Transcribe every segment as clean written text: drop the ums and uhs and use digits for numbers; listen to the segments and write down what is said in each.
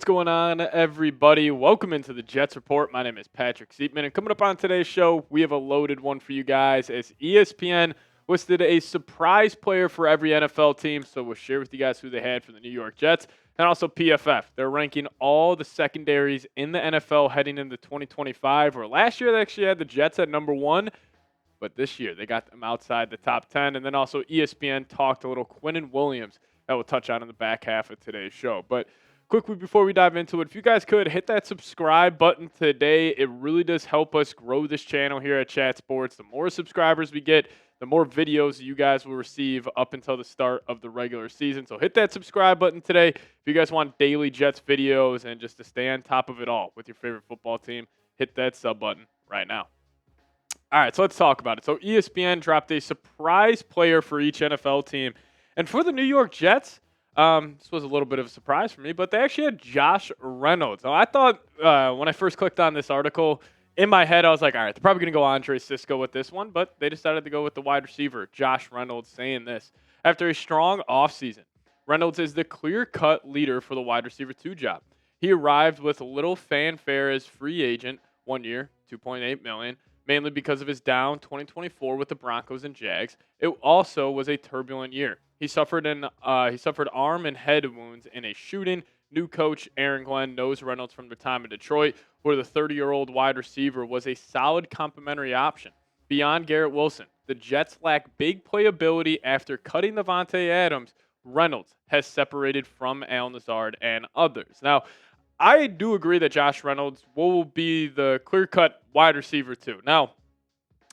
going on, everybody? Welcome into the Jets Report. My name is Patrick Siepman, and coming up on today's show, we have a loaded one for you guys as ESPN listed a surprise player for every NFL team, so we'll share with you guys who they had for the New York Jets, and also PFF. They're ranking all the secondaries in the NFL heading into 2025, where last year they actually had the Jets at number 1, but this year they got them outside the top 10, and then also ESPN talked a little Quinnon Williams that we'll touch on in the back half of today's show. But quickly before we dive into it, if you guys could hit that subscribe button today, it really does help us grow this channel here at Chat Sports. The more subscribers we get, the more videos you guys will receive up until the start of the regular season. So hit that subscribe button today if you guys want daily Jets videos and just to stay on top of it all with your favorite football team. Hit that sub button right now. All right, so let's talk about it. So ESPN dropped a surprise player for each NFL team. And for the New York Jets, this was a little bit of a surprise for me, but they actually had Josh Reynolds. Now, I thought when I first clicked on this article, in my head, I was like, all right, they're probably going to go Andre Cisco with this one, but they decided to go with the wide receiver, Josh Reynolds, saying this. After a strong offseason, Reynolds is the clear-cut leader for the wide receiver 2 job. He arrived with little fanfare as free agent 1 year, $2.8 million, mainly because of his down 2024 with the Broncos and Jags. It also was a turbulent year. He suffered arm and head wounds in a shooting. New coach Aaron Glenn knows Reynolds from the time in Detroit, where the 30-year-old wide receiver was a solid complementary option. Beyond Garrett Wilson, the Jets lack big playability after cutting Davante Adams. Reynolds has separated from Al Nazard and others. Now, I do agree that Josh Reynolds will be the clear-cut wide receiver too. Now,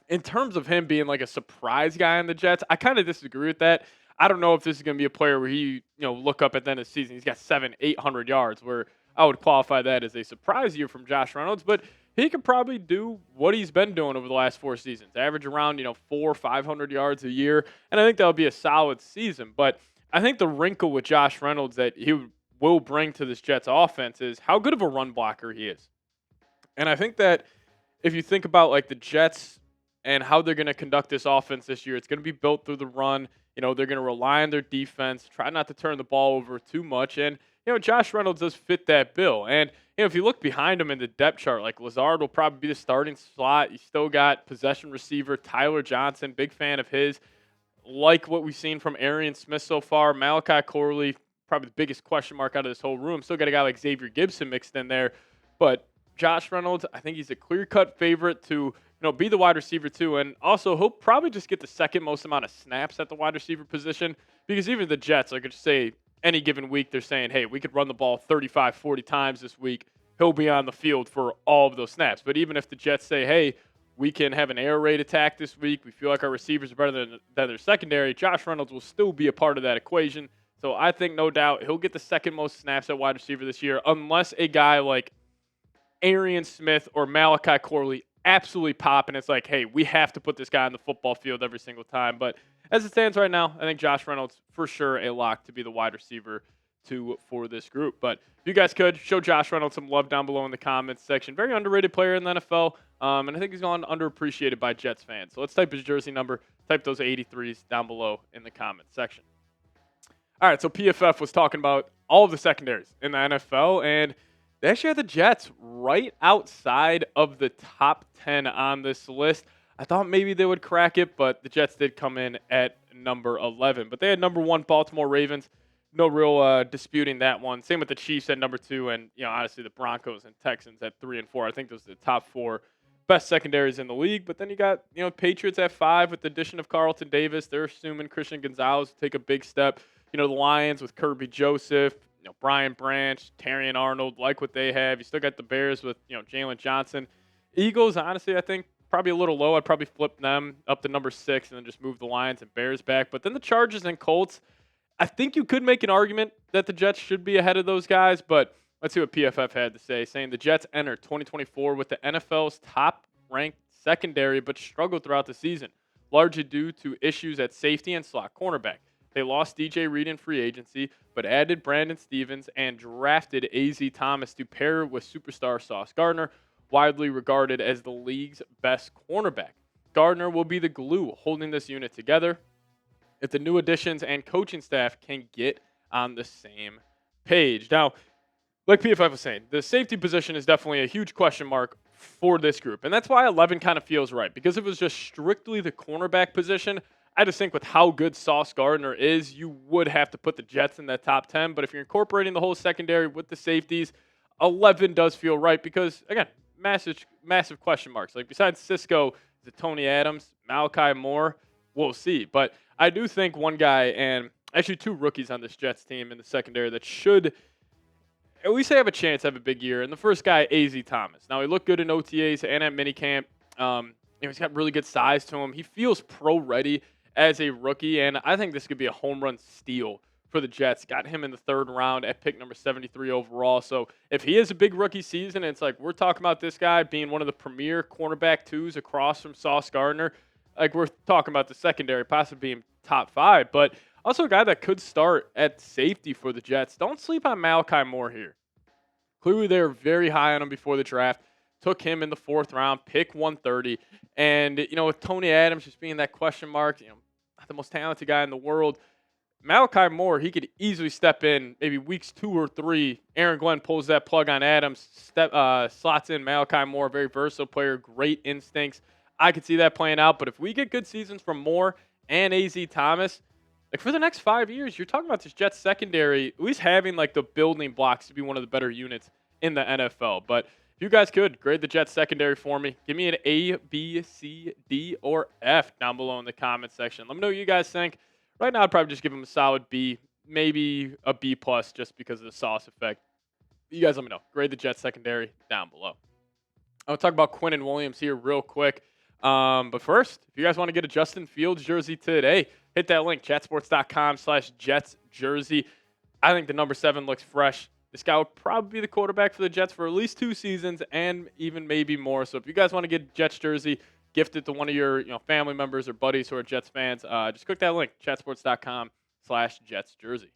in terms of him being like a surprise guy on the Jets, I kind of disagree with that. I don't know if this is going to be a player where he, look up at the end of the season, he's got 700-800 yards, where I would qualify that as a surprise year from Josh Reynolds, but he could probably do what he's been doing over the last 4 seasons, average around, 400 or 500 yards a year, and I think that would be a solid season. But I think the wrinkle with Josh Reynolds that he will bring to this Jets offense is how good of a run blocker he is. And I think that if you think about like the Jets and how they're going to conduct this offense this year, it's going to be built through the run. They're going to rely on their defense, try not to turn the ball over too much. And, Josh Reynolds does fit that bill. And, if you look behind him in the depth chart, like Lazard will probably be the starting slot. You still got possession receiver Tyler Johnson, big fan of his. Like what we've seen from Arian Smith so far, Malachi Corley, probably the biggest question mark out of this whole room. Still got a guy like Xavier Gibson mixed in there. But Josh Reynolds, I think he's a clear-cut favorite to be the wide receiver too. And also, he'll probably just get the second most amount of snaps at the wide receiver position, because even the Jets, I could say any given week, they're saying, hey, we could run the ball 35, 40 times this week. He'll be on the field for all of those snaps. But even if the Jets say, hey, we can have an air raid attack this week, we feel like our receivers are better than their secondary, Josh Reynolds will still be a part of that equation. So I think no doubt he'll get the second most snaps at wide receiver this year, unless a guy like Arian Smith or Malachi Corley absolutely pop, and it's like, hey, we have to put this guy on the football field every single time. But as it stands right now, I think Josh Reynolds for sure a lock to be the wide receiver 2 for this group. But if you guys could show Josh Reynolds some love down below in the comments section. Very underrated player in the NFL, and I think he's gone underappreciated by Jets fans. So let's type his jersey number, type those 83s down below in the comments section. All right, so PFF was talking about all of the secondaries in the NFL, and they actually had the Jets right outside of the top 10 on this list. I thought maybe they would crack it, but the Jets did come in at number 11. But they had number 1 Baltimore Ravens. No real disputing that one. Same with the Chiefs at number 2, and honestly the Broncos and Texans at 3 and 4. I think those are the top 4 best secondaries in the league. But then you got Patriots at 5 with the addition of Carlton Davis. They're assuming Christian Gonzalez will take a big step. The Lions with Kirby Joseph, Brian Branch, Terrion Arnold, like what they have. You still got the Bears with Jalen Johnson. Eagles, honestly, I think probably a little low. I'd probably flip them up to number 6 and then just move the Lions and Bears back. But then the Chargers and Colts, I think you could make an argument that the Jets should be ahead of those guys. But let's see what PFF had to say, saying the Jets entered 2024 with the NFL's top-ranked secondary but struggled throughout the season, largely due to issues at safety and slot cornerback. They lost DJ Reed in free agency, but added Brandon Stevens and drafted A.Z. Thomas to pair with superstar Sauce Gardner, widely regarded as the league's best cornerback. Gardner will be the glue holding this unit together if the new additions and coaching staff can get on the same page. Now, like PFF was saying, the safety position is definitely a huge question mark for this group. And that's why 11 kind of feels right. Because if it was just strictly the cornerback position, I just think with how good Sauce Gardner is, you would have to put the Jets in that top 10. But if you're incorporating the whole secondary with the safeties, 11 does feel right because, again, massive question marks. Like besides Cisco, is it Tony Adams, Malachi Moore? We'll see. But I do think one guy and actually two rookies on this Jets team in the secondary that should at least have a chance to have a big year. And the first guy, AZ Thomas. Now, he looked good in OTAs and at minicamp. He's got really good size to him. He feels pro-ready as a rookie, and I think this could be a home run steal for the Jets. Got him in the third round at pick number 73 overall. So if he has a big rookie season, it's like we're talking about this guy being one of the premier cornerback twos across from Sauce Gardner. Like we're talking about the secondary possibly being top 5, but also a guy that could start at safety for the Jets. Don't sleep on Malachi Moore here. Clearly, they were very high on him before the draft. Took him in the 4th round, pick 130. And, with Tony Adams just being that question mark, not the most talented guy in the world, Malachi Moore, he could easily step in maybe weeks 2 or 3. Aaron Glenn pulls that plug on Adams, slots in Malachi Moore, very versatile player, great instincts. I could see that playing out. But if we get good seasons from Moore and AZ Thomas, like for the next 5 years, you're talking about this Jets secondary at least having like the building blocks to be one of the better units in the NFL. But if you guys could grade the Jets secondary for me, give me an A, B, C, D, or F down below in the comment section. Let me know what you guys think. Right now, I'd probably just give him a solid B, maybe a B plus just because of the Sauce effect. You guys let me know. Grade the Jets secondary down below. I'll talk about Quinnon Williams here real quick. But first, if you guys want to get a Justin Fields jersey today, hit that link, chatsports.com/Jets jersey. I think the number 7 looks fresh. This guy will probably be the quarterback for the Jets for at least 2 seasons and even maybe more. So if you guys want to get a Jets jersey, gift it to one of your family members or buddies who are Jets fans, just click that link, chatsports.com/Jets jersey.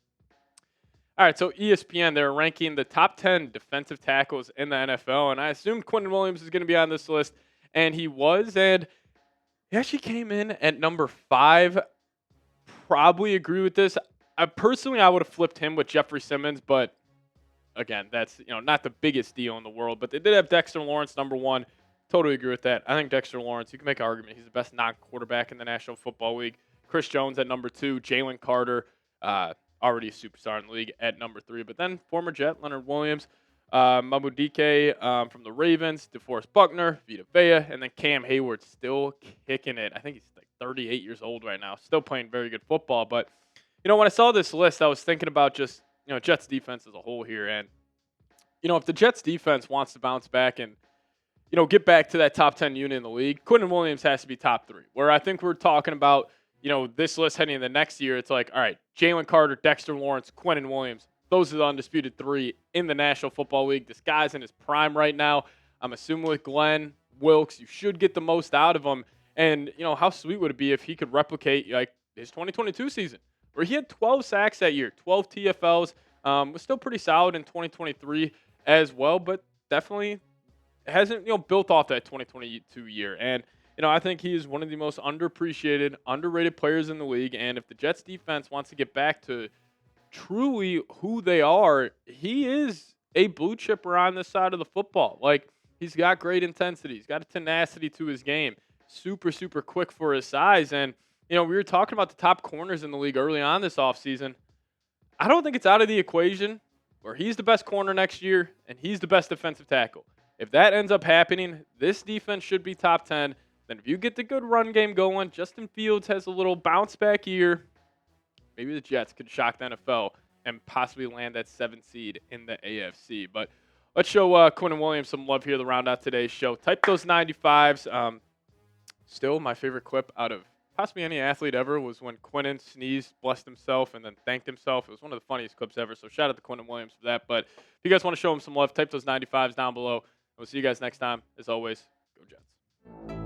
All right, so ESPN, they're ranking the top 10 defensive tackles in the NFL, and I assumed Quinnon Williams is going to be on this list, and he was, and he actually came in at number 5. Probably agree with this. I would have flipped him with Jeffrey Simmons, but again, that's not the biggest deal in the world. But they did have Dexter Lawrence number 1. Totally agree with that. I think Dexter Lawrence, you can make an argument he's the best non-quarterback in the National Football League. Chris Jones at number 2, Jalen Carter, already a superstar in the league at number 3. But then former Jet Leonard Williams, Mamu Dike from the Ravens, DeForest Buckner, Vita Vea, and then Cam Hayward still kicking it. I think he's like 38 years old right now, still playing very good football. But, when I saw this list, I was thinking about just, Jets defense as a whole here. And, if the Jets defense wants to bounce back and, get back to that top 10 unit in the league, Quinnon Williams has to be top 3. Where I think we're talking about, this list heading into the next year, it's like, all right, Jalen Carter, Dexter Lawrence, Quinnon Williams. Those are the undisputed 3 in the National Football League. This guy's in his prime right now. I'm assuming with Glenn Wilkes, you should get the most out of him. And, how sweet would it be if he could replicate like his 2022 season, where he had 12 sacks that year, 12 TFLs. Was still pretty solid in 2023 as well, but definitely hasn't, built off that 2022 year. And, I think he is one of the most underappreciated, underrated players in the league. And if the Jets defense wants to get back to truly who they are, he is a blue chipper on this side of the football. Like, he's got great intensity. He's got a tenacity to his game. Super, super quick for his size. And, we were talking about the top corners in the league early on this offseason. I don't think it's out of the equation where he's the best corner next year and he's the best defensive tackle. If that ends up happening, this defense should be top 10. Then if you get the good run game going, Justin Fields has a little bounce back year. Maybe the Jets could shock the NFL and possibly land that 7th seed in the AFC. But let's show Quinnon Williams some love here to round out today's show. Type those 95s. Still, my favorite clip out of possibly any athlete ever was when Quinnon sneezed, blessed himself, and then thanked himself. It was one of the funniest clips ever, so shout out to Quinnon Williams for that. But if you guys want to show him some love, type those 95s down below. We'll see you guys next time. As always, go Jets.